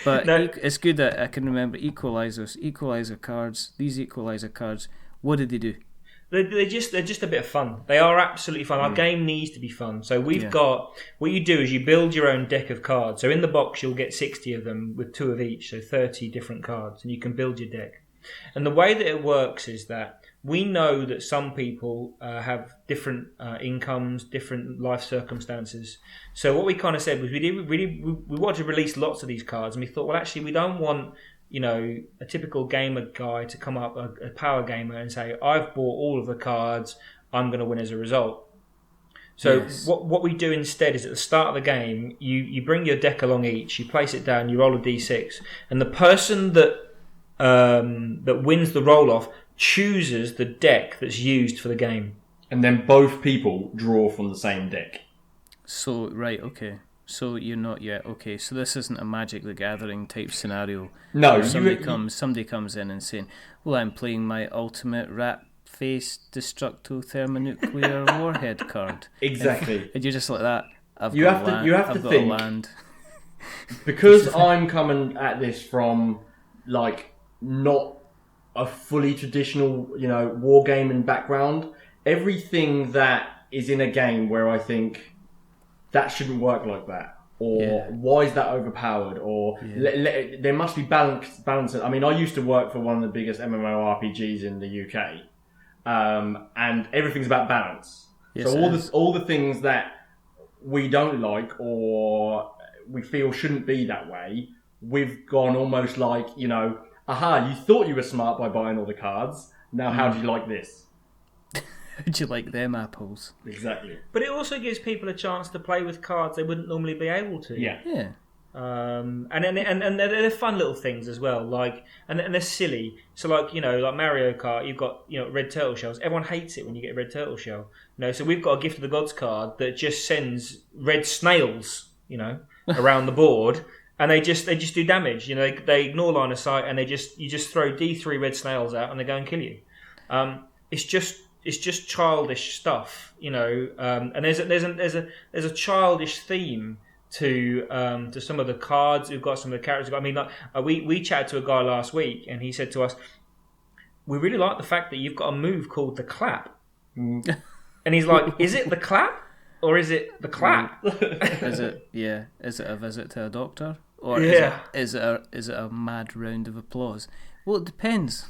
But no. It's good that I can remember equaliser cards. These equaliser cards. What did they do? They're just a bit of fun. They are absolutely fun. Our game needs to be fun. So we've got... What you do is you build your own deck of cards. So in the box you'll get 60 of them with 2 of each, so 30 different cards, and you can build your deck. And the way that it works is that we know that some people have different incomes, different life circumstances. So what we kind of said was we wanted to release lots of these cards, and we thought, well, actually, we don't want... a typical gamer guy to come up, a power gamer, and say, I've bought all of the cards, I'm going to win as a result. So what we do instead is at the start of the game, you bring your deck along each, you place it down, you roll a d6, and the person that wins the roll-off chooses the deck that's used for the game. And then both people draw from the same deck. So, right, okay. So you're not yet okay. So this isn't a Magic the Gathering type scenario. No, somebody comes in and saying, "Well, I'm playing my ultimate rat face destructo thermonuclear warhead card." Exactly. And you're just like that. You have to think. A land. Because I'm coming at this from not a fully traditional, wargaming background. Everything that is in a game where I think. That shouldn't work like that, or why is that overpowered, or there must be balance. I mean, I used to work for one of the biggest MMORPGs in the UK, and everything's about balance. Yes, so all the things that we don't like or we feel shouldn't be that way, we've gone almost like, you thought you were smart by buying all the cards. Now, how do you like this? How'd you like them apples? Exactly. But it also gives people a chance to play with cards they wouldn't normally be able to. Yeah. And they're fun little things as well. And they're silly. So like Mario Kart, you've got red turtle shells. Everyone hates it when you get a red turtle shell. So we've got a Gift of the Gods card that just sends red snails, around the board, and they just do damage. They ignore line of sight, and you just throw D3 red snails out, and they go and kill you. It's it's just childish stuff, you know. And there's a childish theme to some of the cards we've got, some of the characters. I mean, like we chatted to a guy last week, and he said to us, "We really like the fact that you've got a move called the clap." And he's like, "Is it the clap or is it the clap?" Is it a visit to a doctor, or is it a mad round of applause? Well, it depends.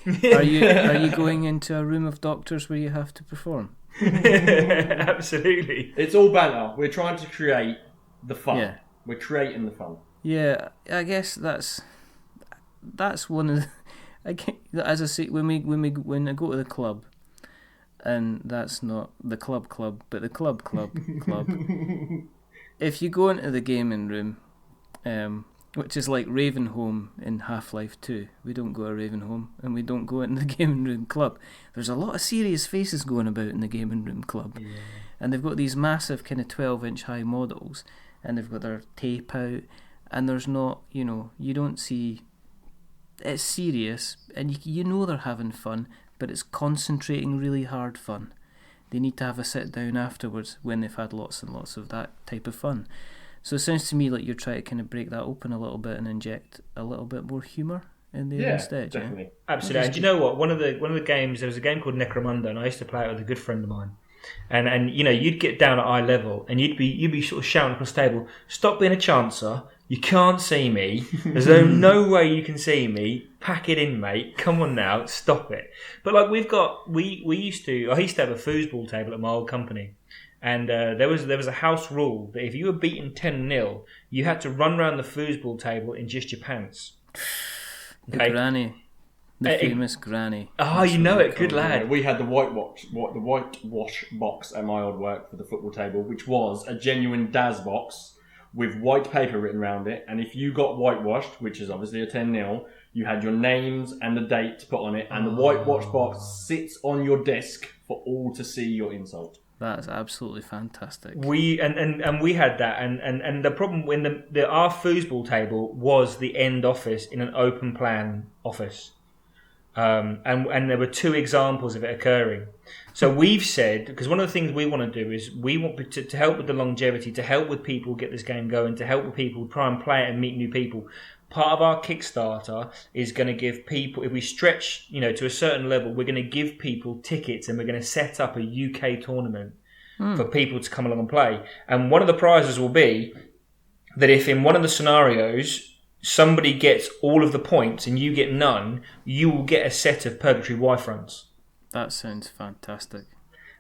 Are you going into a room of doctors where you have to perform? Absolutely. It's all banter. We're trying to create the fun. Yeah. We're creating the fun. Yeah, I guess that's one of as I say, when I go to the club, and that's not the club, but the club. If you go into the gaming room, which is like Ravenholm in Half-Life 2, we don't go to Ravenholm, and we don't go into the gaming room club. There's a lot of serious faces going about in the gaming room club, and they've got these massive kind of 12-inch high models, and they've got their tape out, and there's not, you don't see. It's serious, and you know they're having fun, but it's concentrating really hard fun. They need to have a sit down afterwards when they've had lots and lots of that type of fun. So it sounds to me like you're trying to kind of break that open a little bit and inject a little bit more humour in there instead. Definitely. Yeah, Absolutely. And do you know what? One of the games, there was a game called Necromunda, and I used to play it with a good friend of mine. And you'd get down at eye level, and you'd be sort of shouting across the table, "Stop being a chancer! You can't see me. There's no way you can see me. Pack it in, mate. Come on now, stop it." But like I used to have a foosball table at my old company, and there was a house rule that if you were beaten 10-0, you had to run around the foosball table in just your pants. Okay? The granny. The famous granny. Oh, you know it, good lad. Yeah, we had the whitewash box at my old work for the football table, which was a genuine Daz box with white paper written around it. And if you got whitewashed, which is obviously a 10-0, you had your names and the date to put on it, and the whitewash box sits on your desk for all to see your insult. That's absolutely fantastic. We had that, and the problem when our foosball table was the end office in an open plan office. And there were 2 examples of it occurring. So we've said, because one of the things we want to do is we want to help with the longevity, to help with people get this game going, to help with people try and play it and meet new people. Part of our Kickstarter is going to give people, if we stretch, to a certain level, we're going to give people tickets, and we're going to set up a UK tournament for people to come along and play. And one of the prizes will be that if in one of the scenarios somebody gets all of the points and you get none, you will get a set of Purgatory Y-fronts. That sounds fantastic.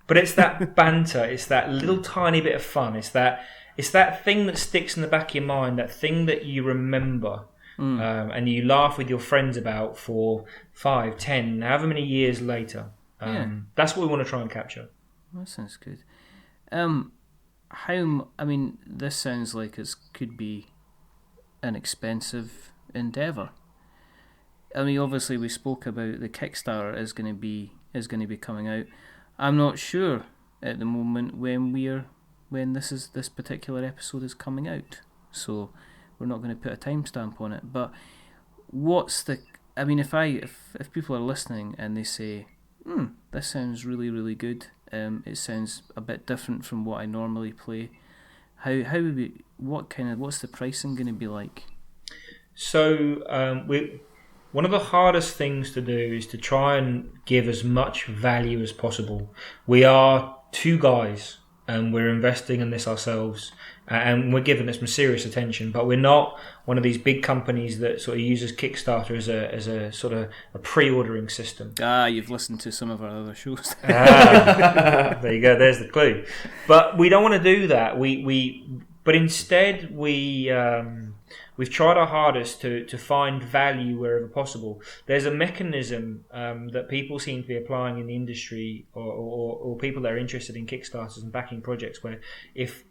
But it's that banter, it's that little tiny bit of fun, it's that thing that sticks in the back of your mind, that thing that you remember, and you laugh with your friends about for 5, 10, however many years later. That's what we want to try and capture. That sounds good. This sounds like it could be an expensive endeavour. I mean, obviously we spoke about the Kickstarter is going to be coming out. I'm not sure at the moment when this particular episode is coming out, so we're not going to put a timestamp on it. But if people are listening and they say, this sounds really, really good, it sounds a bit different from what I normally play, what's the pricing going to be like? So one of the hardest things to do is to try and give as much value as possible. We are 2 guys, and we're investing in this ourselves, and we're giving it some serious attention. But we're not one of these big companies that sort of uses Kickstarter as a sort of a pre-ordering system. You've listened to some of our other shows. There you go. There's the clue. But we don't want to do that. But instead we've tried our hardest to find value wherever possible. There's a mechanism that people seem to be applying in the industry, or people that are interested in Kickstarters and backing projects, where if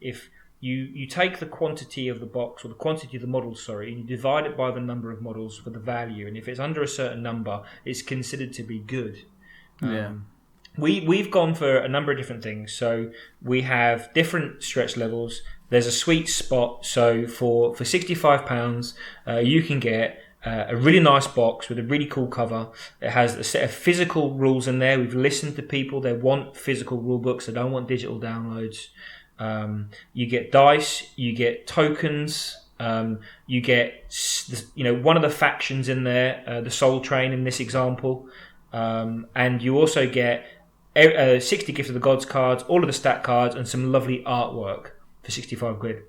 you take the quantity of the box, or the quantity of the models, and you divide it by the number of models for the value, and if it's under a certain number, it's considered to be good. We've gone for a number of different things. So we have different stretch levels. There's a sweet spot. So for £65, you can get a really nice box with a really cool cover. It has a set of physical rules in there. We've listened to people. They want physical rule books. They don't want digital downloads. You get dice. You get tokens. You get, one of the factions in there, the Soul Train in this example. And you also get 60 Gift of the Gods cards, all of the stat cards, and some lovely artwork for 65 quid.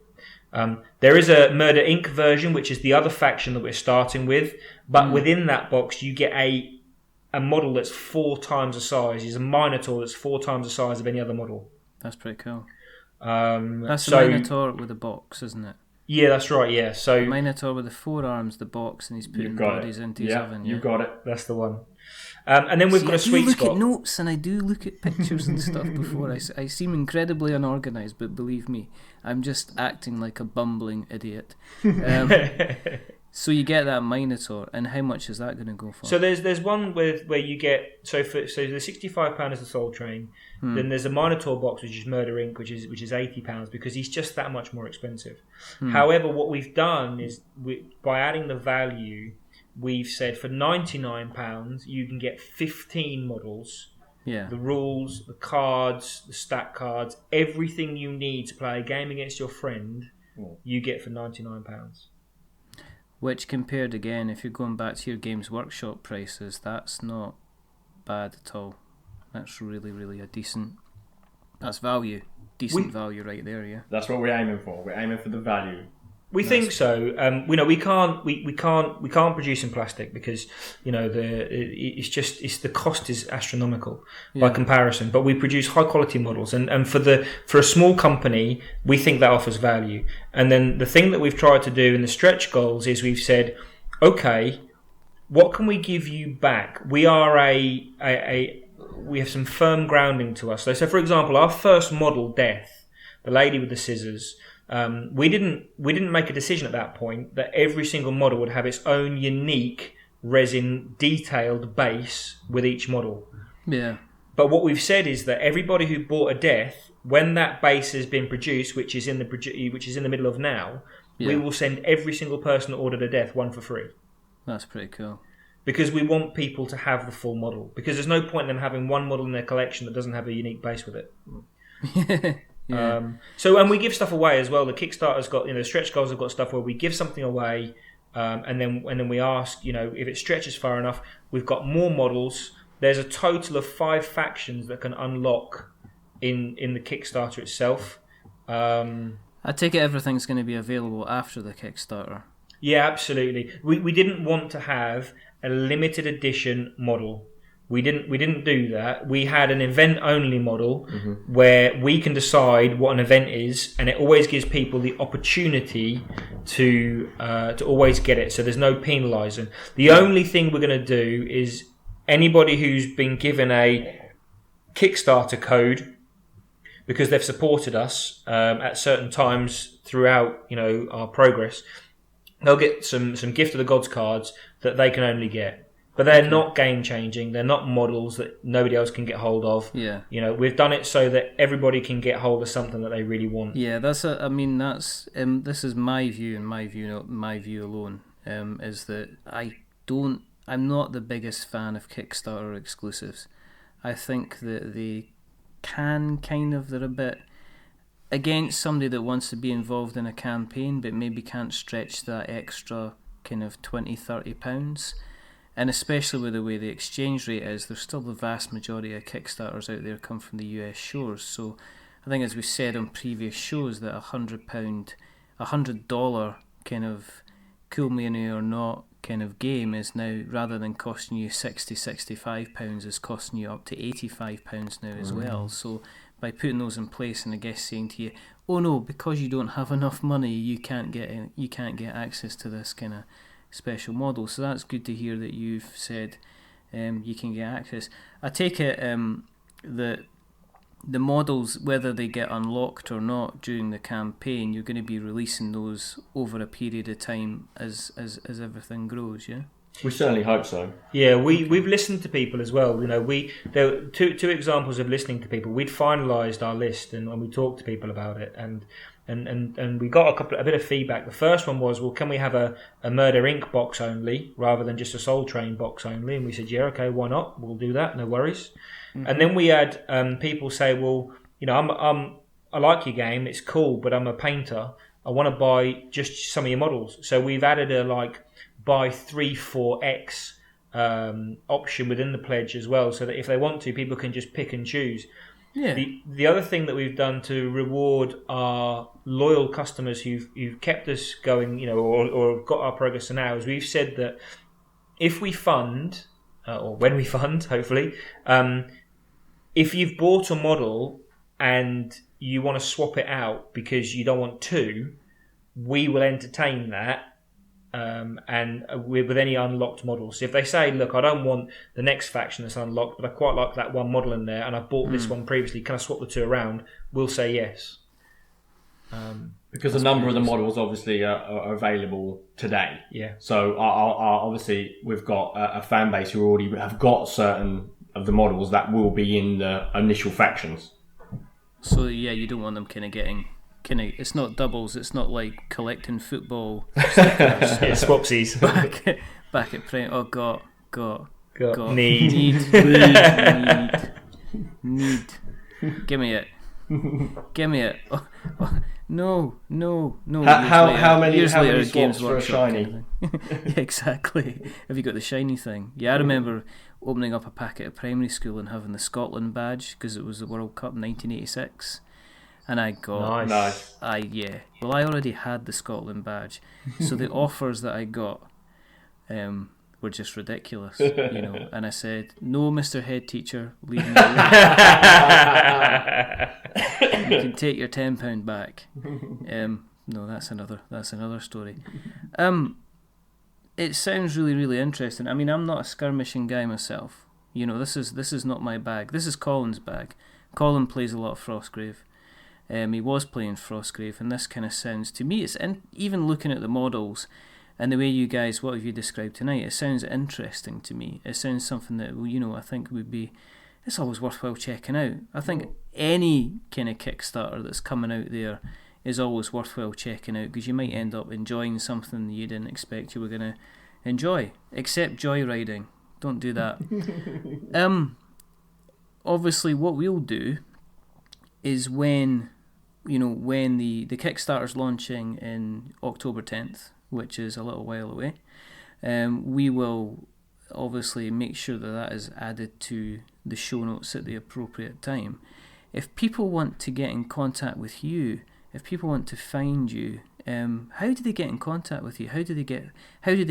There is a Murder Inc. version, which is the other faction that we're starting with, but within that box you get a model that's 4 times the size. It's a Minotaur that's 4 times the size of any other model. That's pretty cool. That's a Minotaur with a box, isn't it? Yeah, that's right, yeah. So Minotaur with the 4 arms, the box, and he's putting bodies into his oven. You've got it. That's the one. And then we've got a sweet spot. I do look at notes and I do look at pictures and stuff before. I seem incredibly unorganised, but believe me, I'm just acting like a bumbling idiot. So you get that Minotaur, and how much is that going to go for? So there's one where you get so the £65 is the Soul Train. Then there's a Minotaur box, which is Murder Inc., which is £80 because he's just that much more expensive. However, what we've done is by adding the value, we've said for £99 you can get 15 models. Yeah. The rules, the cards, the stat cards, everything you need to play a game against your friend, you get for £99. Which compared again, if you're going back to your Games Workshop prices, that's not bad at all. That's really, really that's value. Decent value right there, yeah. That's what we're aiming for. We're aiming for the value. We think so. We can't produce in plastic because the cost is astronomical by comparison. But we produce high quality models, and for a small company, we think that offers value. And then the thing that we've tried to do in the stretch goals is we've said, okay, what can we give you back? We are we have some firm grounding to us. So for example, our first model, Death, the lady with the scissors. We didn't make a decision at that point that every single model would have its own unique resin detailed base with each model. Yeah. But what we've said is that everybody who bought a Death, when that base has been produced, which is in the middle of now, we will send every single person that ordered a Death one for free. That's pretty cool. Because we want people to have the full model. Because there's no point in them having one model in their collection that doesn't have a unique base with it. Yeah. And we give stuff away as well. The Kickstarter's got, the stretch goals have got stuff where we give something away, and then we ask, if it stretches far enough, we've got more models. There's a total of 5 factions that can unlock in the Kickstarter itself. I take it everything's going to be available after the Kickstarter. Yeah, absolutely. We didn't want to have a limited edition model. We didn't do that. We had an event only model where we can decide what an event is, and it always gives people the opportunity to always get it. So there's no penalising. The only thing we're going to do is anybody who's been given a Kickstarter code because they've supported us at certain times throughout our progress, they'll get some Gift of the Gods cards that they can only get. But they're not game changing. They're not models that nobody else can get hold of. Yeah. We've done it so that everybody can get hold of something that they really want. Yeah, this is my view, and my view alone, is that I'm not the biggest fan of Kickstarter exclusives. I think that they they're a bit against somebody that wants to be involved in a campaign but maybe can't stretch that extra kind of £20-30. And especially with the way the exchange rate is, there's still the vast majority of Kickstarters out there come from the US shores. So I think, as we said on previous shows, that $100 kind of cool me or not kind of game is now, rather than costing you £60-65, is costing you up to £85 now as well. So by putting those in place, and I guess saying to you, oh no, because you don't have enough money, you can't get access to this kind of special model. So that's good to hear that you've said you can get access. I take it that the models, whether they get unlocked or not during the campaign, you're going to be releasing those over a period of time as everything grows, yeah? We certainly hope so. Yeah, we've listened to people as well. There were two examples of listening to people. We'd finalised our list and when we talked to people about it, and and we got a bit of feedback. The first one was, well, can we have a Murder Inc. box only rather than just a Soul Train box only? And we said, yeah, okay, why not? We'll do that, no worries. Mm-hmm. And then we had people say, well, I like your game, it's cool, but I'm a painter. I want to buy just some of your models. So we've added a buy 3 for X option within the pledge as well, so that if they want to, people can just pick and choose. Yeah. The other thing that we've done to reward our loyal customers who've kept us going, or have got our progress to now, is we've said that if we fund, or when we fund, hopefully, if you've bought a model and you want to swap it out because you don't want to, we will entertain that. And with any unlocked models. So if they say, look, I don't want the next faction that's unlocked, but I quite like that one model in there, and I bought this one previously, can I swap the two around? We'll say yes. Because a number of the models obviously are available today. Yeah. So obviously we've got a fan base who already have got certain of the models that will be in the initial factions. So yeah, you don't want them kind of getting... it's not doubles, it's not like collecting football stickers. Yeah, swapsies. back at print. Oh, got need. Give me it. Oh, no. How many Games swaps for a Workshop shiny? Yeah, exactly. Have you got the shiny thing? Yeah, I remember opening up a packet at primary school and having the Scotland badge because it was the World Cup 1986. And I got... Nice. Well, I already had the Scotland badge. So the offers that I got were just ridiculous, And I said, no, Mr. Head Teacher, leave me alone. You can take your £10 back. No, that's another story. It sounds really, really interesting. I mean, I'm not a skirmishing guy myself. This is not my bag. This is Colin's bag. Colin plays a lot of Frostgrave. He was playing Frostgrave, and this kind of sounds, to me, even looking at the models and the way you guys, what have you described tonight, it sounds interesting to me. It sounds something that, I think it's always worthwhile checking out. I think any kind of Kickstarter that's coming out there is always worthwhile checking out, because you might end up enjoying something you didn't expect you were going to enjoy, except joyriding. Don't do that. Obviously, what we'll do is when the Kickstarter's launching in October 10th, which is a little while away, we will obviously make sure that is added to the show notes at the appropriate time. If people want to get in contact with you, if people want to find you, how do they get in contact with you? How do they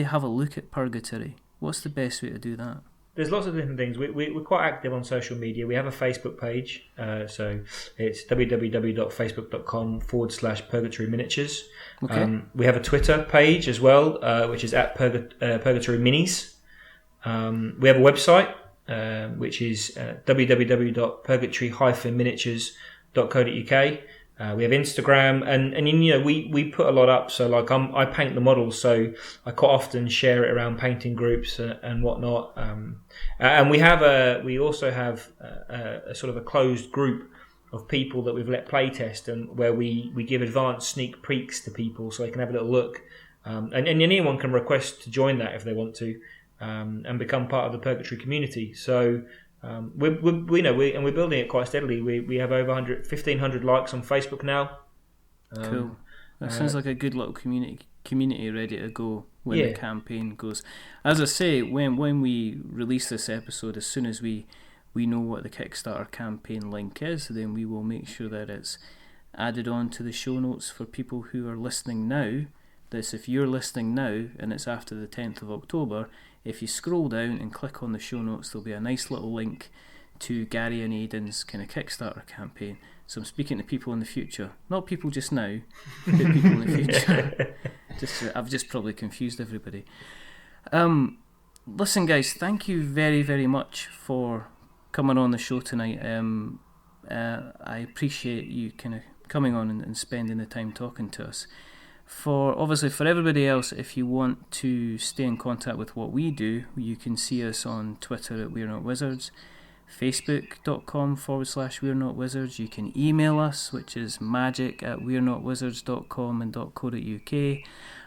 have a look at Purgatory? What's the best way to do that? There's lots of different things. We're quite active on social media. We have a Facebook page, so it's www.facebook.com/Purgatory Miniatures. Okay. We have a Twitter page as well, which is at Purgatory Minis. We have a website, which is www.purgatory-miniatures.co.uk. We have Instagram, and we put a lot up. So I paint the models, so I quite often share it around painting groups and whatnot. And we also have a sort of a closed group of people that we've let play test, and where we give advanced sneak peeks to people so they can have a little look. And anyone can request to join that if they want to, and become part of the Purgatory community. So. We're building it quite steadily. We have over 1,500 likes on Facebook now. Cool. That sounds like a good little community ready to go when the campaign goes. As I say, when we release this episode, as soon as we know what the Kickstarter campaign link is, then we will make sure that it's added on to the show notes for people who are listening now. If you're listening now and it's after the 10th of October, if you scroll down and click on the show notes, there'll be a nice little link to Gary and Aidan's kind of Kickstarter campaign. So I'm speaking to people in the future, not people just now, but people in the future. I've just probably confused everybody. Listen, guys, thank you very, very much for coming on the show tonight. I appreciate you kind of coming on and spending the time talking to us. For everybody else, if you want to stay in contact with what we do, you can see us on Twitter at We're Not Wizards, Facebook.com/We're Not Wizards. You can email us, which is magic@we'renotwizards.com and .co.uk,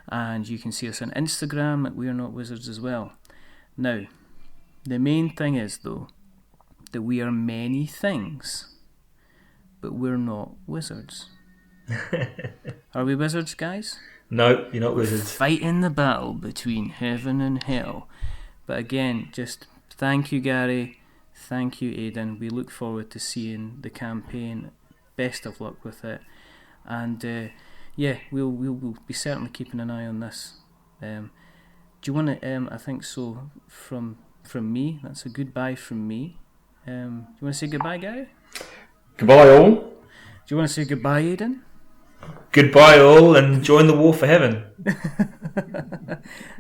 and you can see us on Instagram at We're Not Wizards as well. Now, the main thing is though that we are many things, but we're not wizards. Are we wizards, guys? No, you're not wizards. Fighting the battle between heaven and hell. But again, just thank you, Gary. Thank you, Aidan. We look forward to seeing the campaign. Best of luck with it. And we'll be certainly keeping an eye on this. Do you want to? I think so. From me, that's a goodbye from me. Do you want to say goodbye, Gary? Goodbye, all. Do you want to say goodbye, Aidan? Goodbye, all, and join the war for heaven.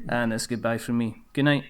And it's goodbye from me. Good night.